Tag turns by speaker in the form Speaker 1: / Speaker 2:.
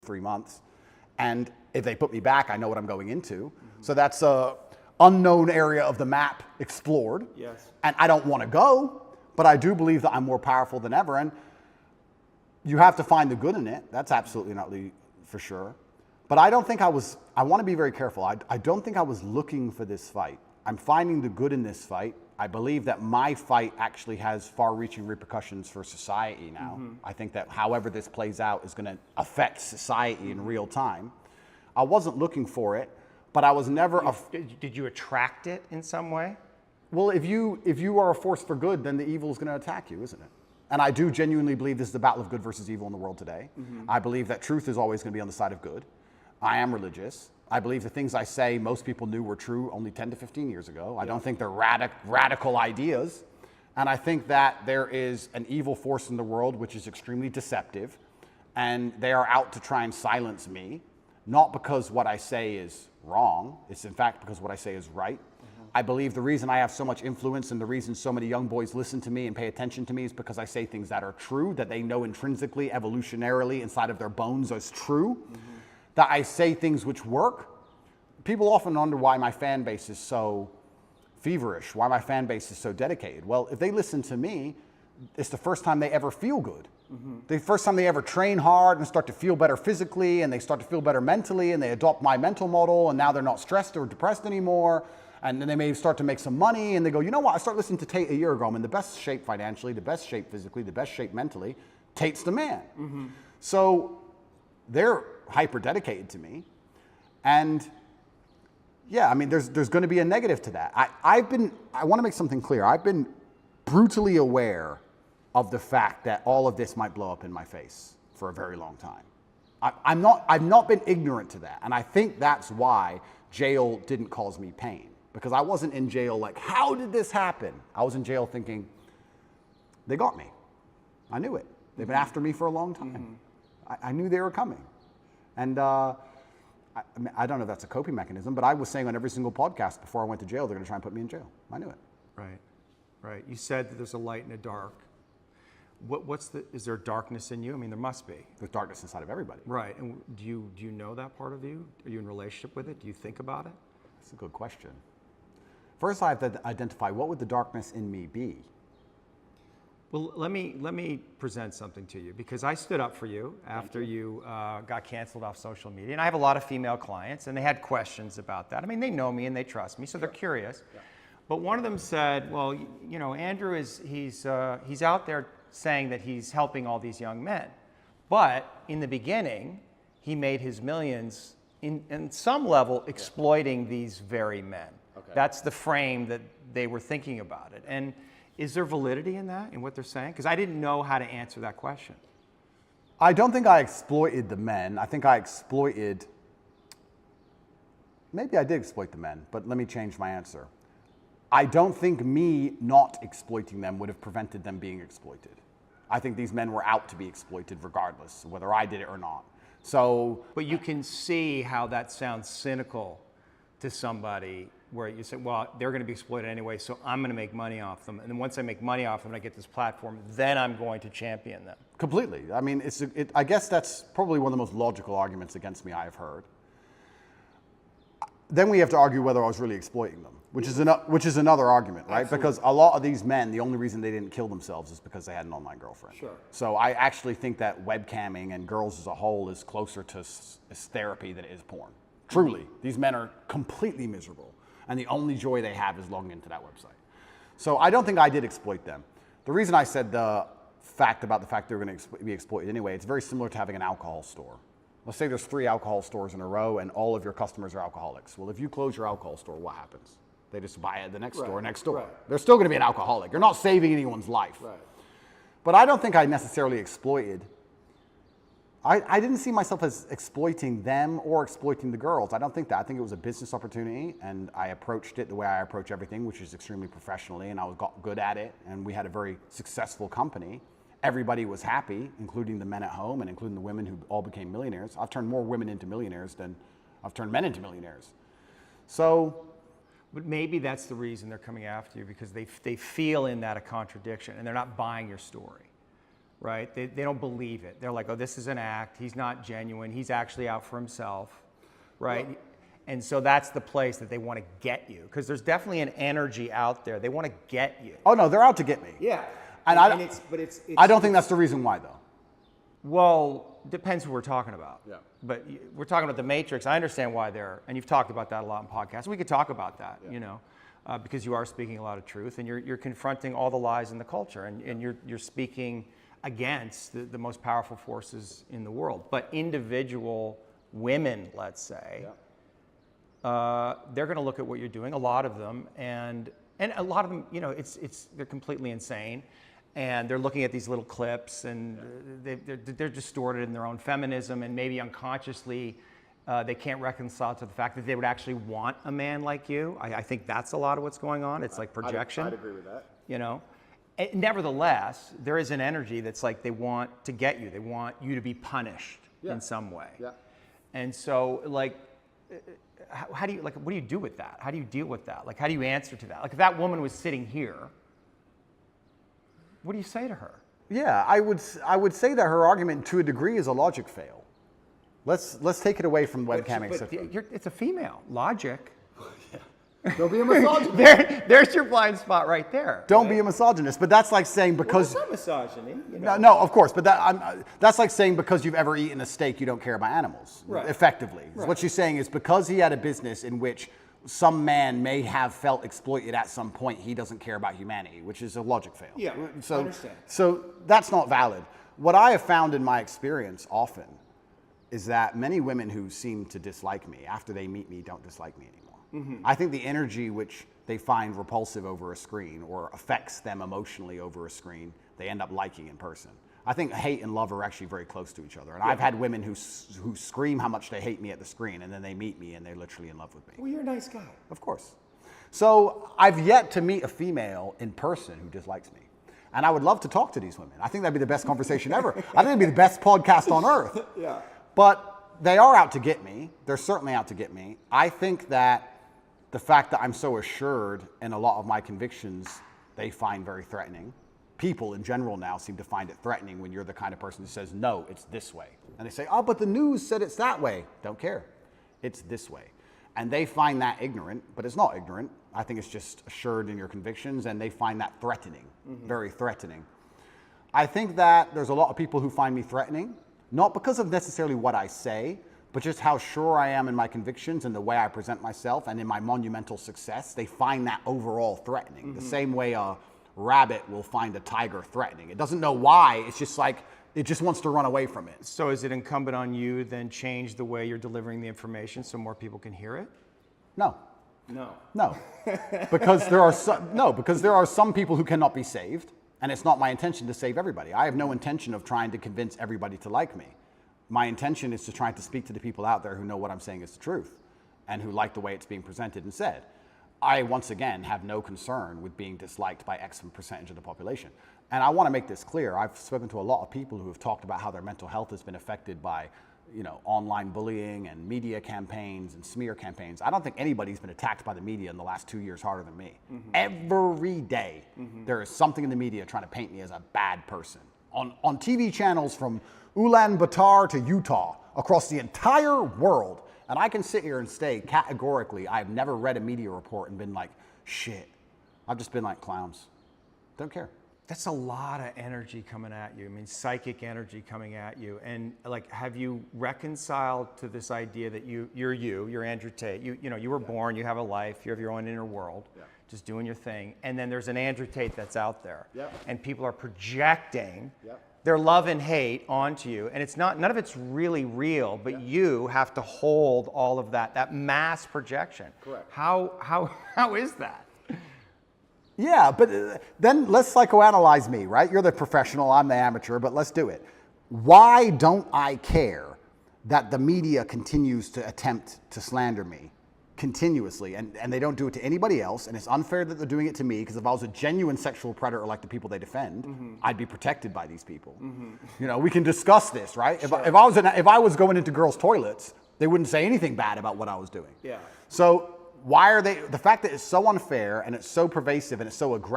Speaker 1: 3 months. And if they put me back, I know what I'm going into. So that's a unknown area of the map explored.
Speaker 2: Yes.
Speaker 1: And I don't want to go, but I do believe that I'm more powerful than ever. And you have to find the good in it. That's absolutely not for sure. But I don't think I want to be very careful. I don't think I was looking for this fight. I'm finding the good in this fight. I believe that my fight actually has far-reaching repercussions for society now. I think that however this plays out is going to affect society in real time. I wasn't looking for it, but I was never...
Speaker 2: Did you attract it in some way?
Speaker 1: Well, if you are a force for good, then the evil is going to attack you, isn't it? And I do genuinely believe this is the battle of good versus evil in the world today. I believe that truth is always going to be on the side of good. I am religious. I believe the things I say most people knew were true only 10 to 15 years ago. I don't think they're radical ideas. And I think that there is an evil force in the world which is extremely deceptive. And they are out to try and silence me. Not because what I say is wrong. It's in fact because what I say is right. I believe the reason I have so much influence and the reason so many young boys listen to me and pay attention to me is because I say things that are true, that they know intrinsically, evolutionarily, inside of their bones as true. That I say things which work. People often wonder why my fan base is so feverish, why my fan base is so dedicated. Well, if they listen to me, it's the first time they ever feel good. The first time they ever train hard and start to feel better physically, and they start to feel better mentally, and they adopt my mental model, and now they're not stressed or depressed anymore. And then they may start to make some money, and they go, you know what, I started listening to Tate a year ago. I'm in the best shape financially, the best shape physically, the best shape mentally. Tate's the man. So they're hyper dedicated to me. And yeah, I mean, there's going to be a negative to that. I want to make something clear. I've been brutally aware of the fact that all of this might blow up in my face for a very long time. I've not been ignorant to that. And I think that's why jail didn't cause me pain. Because I wasn't in jail like, how did this happen? I was in jail thinking, they got me. I knew it. They've been after me for a long time. I knew they were coming. And I don't know if that's a coping mechanism, but I was saying on every single podcast before I went to jail, they're going to try and put me in jail. I knew it.
Speaker 2: Right, right. You said that there's a light and a dark. Is there darkness in you? I mean, there must be.
Speaker 1: There's darkness inside of everybody.
Speaker 2: Right. And do you know that part of you? Are you in relationship with it? Do you think about it?
Speaker 1: That's a good question. First, I have to identify what would the darkness in me be.
Speaker 2: Well, let me present something to you, because I stood up for you after you got canceled off social media, and I have a lot of female clients, and they had questions about that. I mean, they know me and they trust me, so they're curious. Yeah. But one of them said, "Well, you know, Andrew he's out there saying that he's helping all these young men, but in the beginning, he made his millions in some level exploiting these very men." Okay. That's the frame that they were thinking about it, and. Is there validity in that, in what they're saying? Because I didn't know how to answer that question.
Speaker 1: I don't think I exploited the men. I think I exploited, maybe I did exploit the men, but let me change my answer. I don't think me not exploiting them would have prevented them being exploited. I think these men were out to be exploited regardless, whether I did it or not. So,
Speaker 2: but you can see how that sounds cynical to somebody, where you say, well, they're going to be exploited anyway, so I'm going to make money off them. And then once I make money off them and I get this platform, then I'm going to champion them.
Speaker 1: Completely. I mean, I guess that's probably one of the most logical arguments against me I've heard. Then we have to argue whether I was really exploiting them, which is another argument, right? Absolutely. Because a lot of these men, the only reason they didn't kill themselves is because they had an online girlfriend. Sure. So I actually think that webcamming and girls as a whole is closer to therapy than it is porn. Truly. These men are completely miserable. And the only joy they have is logging into that website. So I don't think I did exploit them. The reason I said the fact they're going to be exploited anyway, it's very similar to having an alcohol store. Let's say there's 3 alcohol stores in a row and all of your customers are alcoholics. Well, if you close your alcohol store, what happens? They just buy at the next store next door. Right. They're still going to be an alcoholic. You're not saving anyone's life. Right. But I don't think I necessarily exploited. I didn't see myself as exploiting them or exploiting the girls. I don't think that. I think it was a business opportunity, and I approached it the way I approach everything, which is extremely professionally, and I got good at it, and we had a very successful company. Everybody was happy, including the men at home and including the women who all became millionaires. I've turned more women into millionaires than I've turned men into millionaires. So...
Speaker 2: But maybe that's the reason they're coming after you, because they feel in that a contradiction, and they're not buying your story. right? They don't believe it. They're like, oh, this is an act. He's not genuine. He's actually out for himself, right?
Speaker 1: Well,
Speaker 2: and so that's the place that they want to get you, because there's definitely an energy out there. They want to get you.
Speaker 1: Oh no, they're out to get me.
Speaker 2: Yeah.
Speaker 1: And I don't think that's the reason why though.
Speaker 2: Well, depends who we're talking about.
Speaker 1: Yeah.
Speaker 2: But we're talking about the Matrix. I understand why they're, and you've talked about that a lot in podcasts. We could talk about that, you know, because you are speaking a lot of truth, and you're confronting all the lies in the culture, and you're speaking against the most powerful forces in the world. But individual women, let's say, they're going to look at what you're doing, a lot of them, and a lot of them, you know, they're completely insane. And they're looking at these little clips, and they're distorted in their own feminism, and maybe unconsciously they can't reconcile to the fact that they would actually want a man like you. I think that's a lot of what's going on. It's like projection.
Speaker 1: I'd agree with that.
Speaker 2: You know, nevertheless, there is an energy that's like they want to get you. They want you to be punished in some way. Yeah. And so, like, how do you, like, what do you do with that? How do you deal with that? Like, how do you answer to that? Like, if that woman was sitting here, what do you say to her?
Speaker 1: Yeah, I would say that her argument to a degree is a logic fail. Let's take it away from webcamming.
Speaker 2: It's a female. Logic.
Speaker 1: Don't be a misogynist.
Speaker 2: There's your blind spot right there.
Speaker 1: Don't be a misogynist. But that's like saying because...
Speaker 2: Well, it's not misogyny. You know?
Speaker 1: No, of course. But that's like saying because you've ever eaten a steak, you don't care about animals. Right. Effectively. Right. What she's saying is because he had a business in which some man may have felt exploited at some point, he doesn't care about humanity, which is a logic fail.
Speaker 2: Yeah, I understand.
Speaker 1: So that's not valid. What I have found in my experience often is that many women who seem to dislike me, after they meet me, don't dislike me anymore. Mm-hmm. I think the energy which they find repulsive over a screen or affects them emotionally over a screen, they end up liking in person. I think hate and love are actually very close to each other. And I've had women who scream how much they hate me at the screen, and then they meet me and they're literally in love with me.
Speaker 2: Well, you're a nice guy.
Speaker 1: Of course. So I've yet to meet a female in person who dislikes me. And I would love to talk to these women. I think that'd be the best conversation ever. I think it'd be the best podcast on earth.
Speaker 2: Yeah.
Speaker 1: But they are out to get me. They're certainly out to get me. I think that the fact that I'm so assured in a lot of my convictions, they find very threatening. People in general now seem to find it threatening when you're the kind of person who says, no, it's this way. And they say, oh, but the news said it's that way. Don't care. It's this way. And they find that ignorant, but it's not ignorant. I think it's just assured in your convictions, and they find that threatening, very threatening. I think that there's a lot of people who find me threatening, not because of necessarily what I say, but just how sure I am in my convictions and the way I present myself and in my monumental success. They find that overall threatening, the same way a rabbit will find a tiger threatening. It doesn't know why, it's just like, it just wants to run away from it.
Speaker 2: So is it incumbent on you then change the way you're delivering the information so more people can hear it?
Speaker 1: No.
Speaker 2: No.
Speaker 1: Because there are some people who cannot be saved, and it's not my intention to save everybody. I have no intention of trying to convince everybody to like me. My intention is to try to speak to the people out there who know what I'm saying is the truth and who like the way it's being presented and said. I, once again, have no concern with being disliked by X percentage of the population. And I want to make this clear. I've spoken to a lot of people who have talked about how their mental health has been affected by, you know, online bullying and media campaigns and smear campaigns. I don't think anybody's been attacked by the media in the last 2 years harder than me. Every day, there is something in the media trying to paint me as a bad person. On TV channels from Ulaanbaatar to Utah, across the entire world. And I can sit here and say categorically, I've never read a media report and been like, shit. I've just been like, clowns. Don't care.
Speaker 2: That's a lot of energy coming at you. I mean, psychic energy coming at you. And like, have you reconciled to this idea that you're Andrew Tate. You know, you were born, you have a life, you have your own inner world, just doing your thing. And then there's an Andrew Tate that's out there. And people are projecting their love and hate onto you, and it's none of it's really real, but you have to hold all of that mass projection.
Speaker 1: Correct.
Speaker 2: How is that?
Speaker 1: Yeah, but then let's psychoanalyze me, right? You're the professional, I'm the amateur, but let's do it. Why don't I care that the media continues to attempt to slander me continuously, and they don't do it to anybody else, and it's unfair that they're doing it to me, because if I was a genuine sexual predator like the people they defend, I'd be protected by these people. You know, we can discuss this, right? Sure. If I was going into girls' toilets, they wouldn't say anything bad about what I was doing.
Speaker 2: Yeah.
Speaker 1: So why are they, the fact that it's so unfair and it's so pervasive and it's so aggressive,